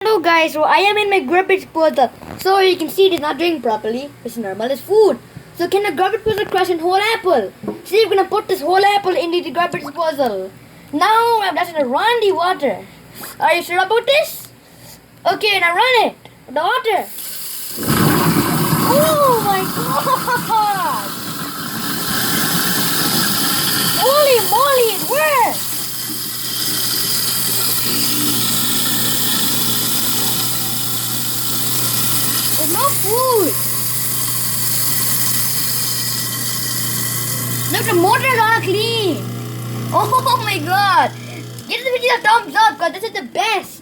Hello guys, so I am in my garbage puzzle. So you can see it is not doing properly. It's normal, it's food. So can a garbage puzzle crush a whole apple? So you're gonna put this whole apple into the garbage puzzle. Now I'm just gonna run the water. Are you sure about this? Okay, now run it. The water. Oh my god! Holy moly, it works! There's no food. Look, the motors are clean. Oh my god. Give the video a thumbs up because this is the best.